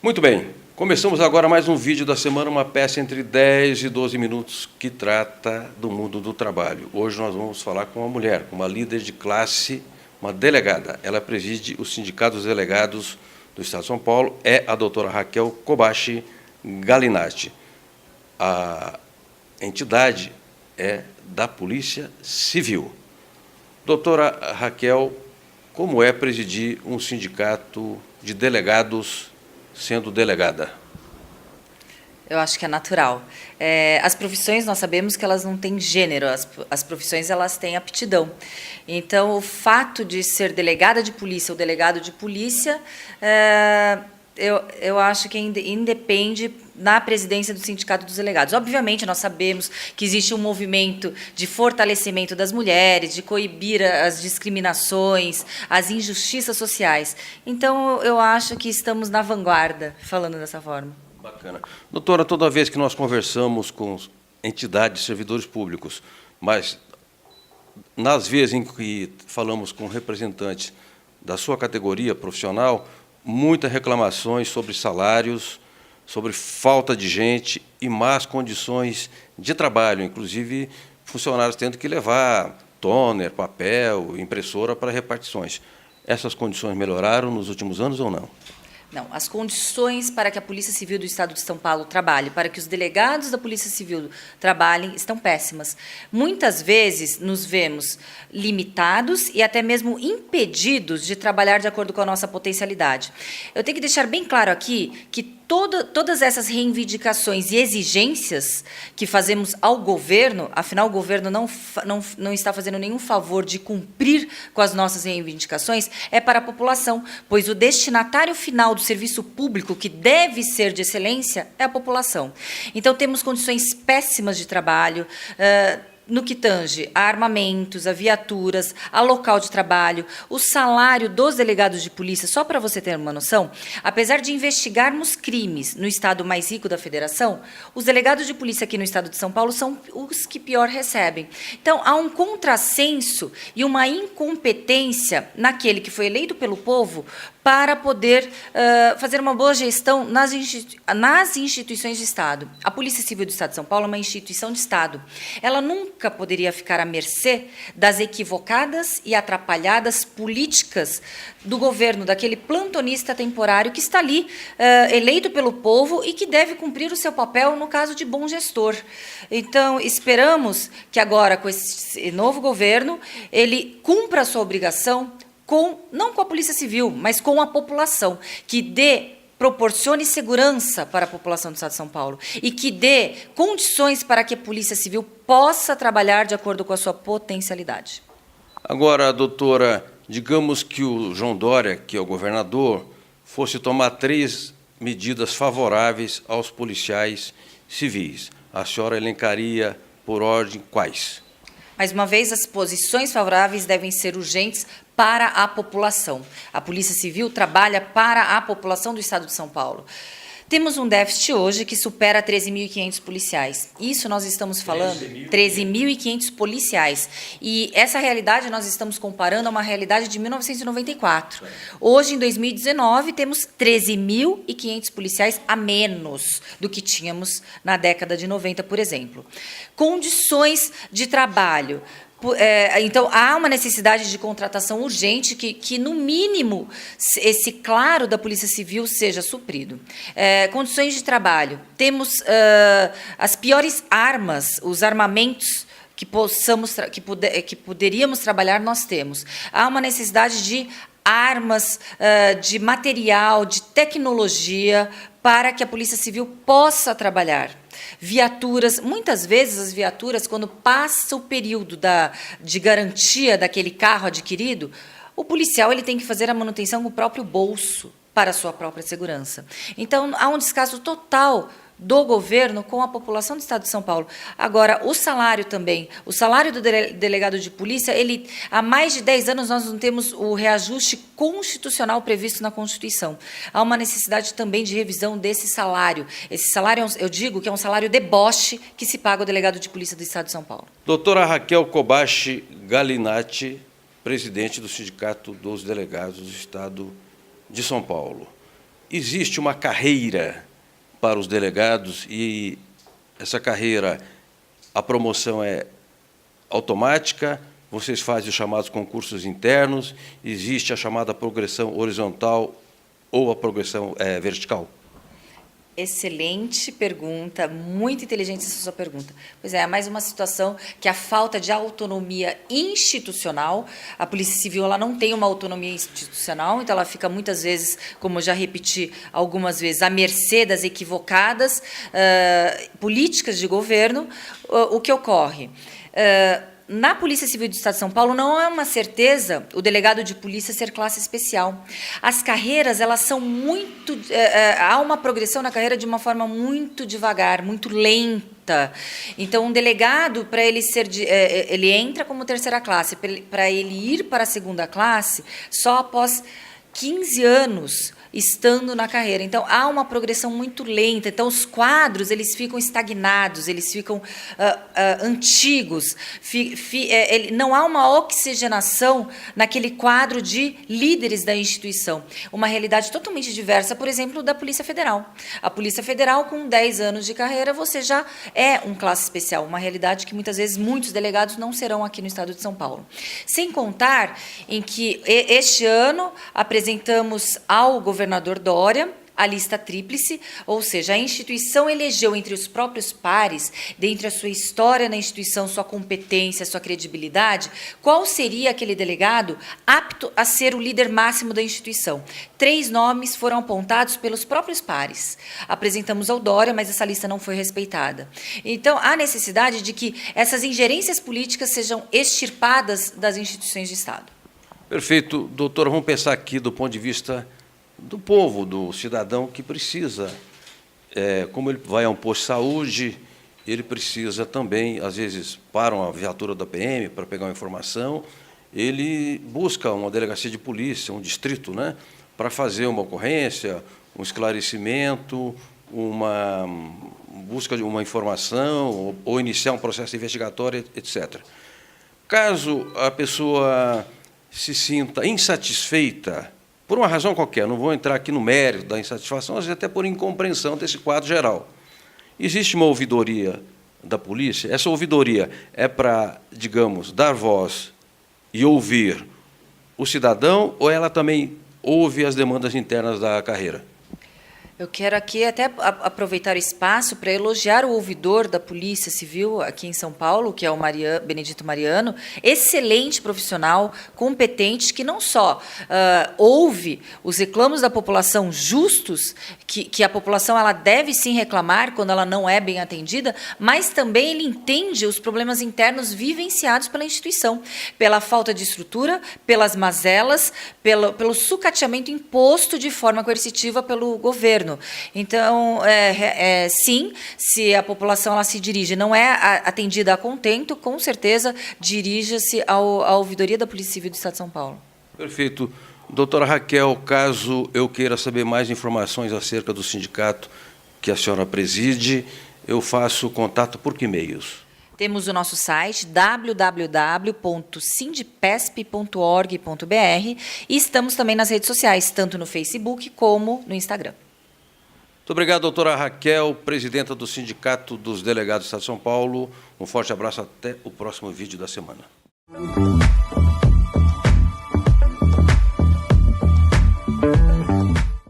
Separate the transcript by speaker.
Speaker 1: Muito bem, começamos agora mais um vídeo da semana, uma peça entre 10 e 12 minutos que trata do mundo do trabalho. Hoje nós vamos falar com uma mulher, com uma líder de classe, uma delegada. Ela preside o Sindicato dos Delegados do Estado de São Paulo, é a doutora Raquel Kobashi Galinatti. A entidade é da Polícia Civil. Doutora Raquel, como é presidir um sindicato de delegados sendo delegada?
Speaker 2: Eu acho que é natural. As profissões, nós sabemos que elas não têm gênero, as profissões elas têm aptidão. Então, o fato de ser delegada de polícia ou delegado de polícia, eu acho que independe na presidência do Sindicato dos Delegados. Obviamente, nós sabemos que existe um movimento de fortalecimento das mulheres, de coibir as discriminações, as injustiças sociais. Então, eu acho que estamos na vanguarda, falando dessa forma.
Speaker 1: Bacana. Doutora, toda vez que nós conversamos com entidades, servidores públicos, mas nas vezes em que falamos com representantes da sua categoria profissional, muitas reclamações sobre salários, sobre falta de gente e más condições de trabalho, inclusive funcionários tendo que levar toner, papel, impressora para repartições. Essas condições melhoraram nos últimos anos ou não?
Speaker 2: Não, as condições para que a Polícia Civil do Estado de São Paulo trabalhe, para que os delegados da Polícia Civil trabalhem, estão péssimas. Muitas vezes nos vemos limitados e até mesmo impedidos de trabalhar de acordo com a nossa potencialidade. Eu tenho que deixar bem claro aqui que todas essas reivindicações e exigências que fazemos ao governo, afinal o governo não está fazendo nenhum favor de cumprir com as nossas reivindicações, é para a população, pois o destinatário final do serviço público, que deve ser de excelência, é a população. Então, temos condições péssimas de trabalho, no que tange a armamentos, a viaturas, a local de trabalho, o salário dos delegados de polícia, só para você ter uma noção, apesar de investigarmos crimes no estado mais rico da federação, os delegados de polícia aqui no estado de São Paulo são os que pior recebem. Então, há um contrassenso e uma incompetência naquele que foi eleito pelo povo para poder fazer uma boa gestão nas instituições de Estado. A Polícia Civil do Estado de São Paulo é uma instituição de Estado. Ela nunca poderia ficar à mercê das equivocadas e atrapalhadas políticas do governo, daquele plantonista temporário que está ali, eleito pelo povo e que deve cumprir o seu papel no caso de bom gestor. Então, esperamos que agora, com esse novo governo, ele cumpra a sua obrigação, não com a Polícia Civil, mas com a população, que proporcione segurança para a população do Estado de São Paulo e que dê condições para que a Polícia Civil possa trabalhar de acordo com a sua potencialidade.
Speaker 1: Agora, doutora, digamos que o João Dória, que é o governador, fosse tomar 3 medidas favoráveis aos policiais civis. A senhora elencaria, por ordem, quais?
Speaker 2: Mais uma vez, as posições favoráveis devem ser urgentes para a população. A Polícia Civil trabalha para a população do Estado de São Paulo. Temos um déficit hoje que supera 13.500 policiais. Isso nós estamos falando, 13.500 policiais. E essa realidade nós estamos comparando a uma realidade de 1994. Hoje, em 2019, temos 13.500 policiais a menos do que tínhamos na década de 90, por exemplo. Condições de trabalho. Então, há uma necessidade de contratação urgente que no mínimo, esse claro da Polícia Civil seja suprido. Condições de trabalho. Temos as piores armas, os armamentos que poderíamos trabalhar, nós temos. Há uma necessidade de armas, de material, de tecnologia, para que a Polícia Civil possa trabalhar. Viaturas, muitas vezes as viaturas, quando passa o período de garantia daquele carro adquirido, o policial ele tem que fazer a manutenção com o próprio bolso para a sua própria segurança. Então, há um descaso total do governo com a população do Estado de São Paulo. Agora, o salário também. O salário do delegado de polícia, há mais de 10 anos nós não temos o reajuste constitucional previsto na Constituição. Há uma necessidade também de revisão desse salário. Esse salário, eu digo que é um salário deboche que se paga ao delegado de polícia do Estado de São Paulo.
Speaker 1: Doutora Raquel Kobashi Galinatti, presidente do Sindicato dos Delegados do Estado de São Paulo. Existe uma carreira para os delegados e essa carreira, a promoção é automática, vocês fazem os chamados concursos internos, existe a chamada progressão horizontal ou a progressão vertical?
Speaker 2: Excelente pergunta, muito inteligente essa sua pergunta. Pois é mais uma situação que a falta de autonomia institucional, a Polícia Civil ela não tem uma autonomia institucional, então ela fica muitas vezes, como eu já repeti algumas vezes, à mercê das equivocadas políticas de governo. O que ocorre? Na Polícia Civil do Estado de São Paulo, não é uma certeza o delegado de polícia ser classe especial. As carreiras, elas são muito... há uma progressão na carreira de uma forma muito devagar, muito lenta. Então, um delegado, para ele ser... ele entra como terceira classe. Para ele ir para a segunda classe, só após 15 anos estando na carreira. Então, há uma progressão muito lenta. Então, os quadros, eles ficam estagnados, eles ficam antigos. Não há uma oxigenação naquele quadro de líderes da instituição. Uma realidade totalmente diversa, por exemplo, da Polícia Federal. A Polícia Federal, com 10 anos de carreira, você já é um classe especial. Uma realidade que, muitas vezes, muitos delegados não serão aqui no estado de São Paulo. Sem contar em que, este ano, apresentamos ao governador Dória a lista tríplice, ou seja, a instituição elegeu entre os próprios pares, dentre a sua história na instituição, sua competência, sua credibilidade, qual seria aquele delegado apto a ser o líder máximo da instituição. 3 nomes foram apontados pelos próprios pares. Apresentamos ao Dória, mas essa lista não foi respeitada. Então, há necessidade de que essas ingerências políticas sejam extirpadas das instituições de Estado.
Speaker 1: Perfeito. Doutora, vamos pensar aqui do ponto de vista do povo, do cidadão que precisa, como ele vai a um posto de saúde, ele precisa também, às vezes, para uma viatura da PM, para pegar uma informação, ele busca uma delegacia de polícia, um distrito, né, para fazer uma ocorrência, um esclarecimento, uma busca de uma informação, ou iniciar um processo investigatório, etc. Caso a pessoa se sinta insatisfeita, por uma razão qualquer, não vou entrar aqui no mérito da insatisfação, mas até por incompreensão desse quadro geral. Existe uma ouvidoria da polícia, essa ouvidoria é para, digamos, dar voz e ouvir o cidadão, ou ela também ouve as demandas internas da carreira?
Speaker 2: Eu quero aqui até aproveitar o espaço para elogiar o ouvidor da Polícia Civil aqui em São Paulo, que é o Benedito Mariano, excelente profissional, competente, que não só ouve os reclamos da população justos, que a população ela deve sim reclamar quando ela não é bem atendida, mas também ele entende os problemas internos vivenciados pela instituição, pela falta de estrutura, pelas mazelas, pelo sucateamento imposto de forma coercitiva pelo governo. Então, sim, se a população ela se dirige, não é atendida a contento, com certeza dirija-se à ouvidoria da Polícia Civil do Estado de São Paulo.
Speaker 1: Perfeito. Doutora Raquel, caso eu queira saber mais informações acerca do sindicato que a senhora preside, eu faço contato por que meios?
Speaker 2: Temos o nosso site www.sindipesp.org.br e estamos também nas redes sociais, tanto no Facebook como no Instagram.
Speaker 1: Muito obrigado, doutora Raquel, presidenta do Sindicato dos Delegados do Estado de São Paulo. Um forte abraço, até o próximo vídeo da semana.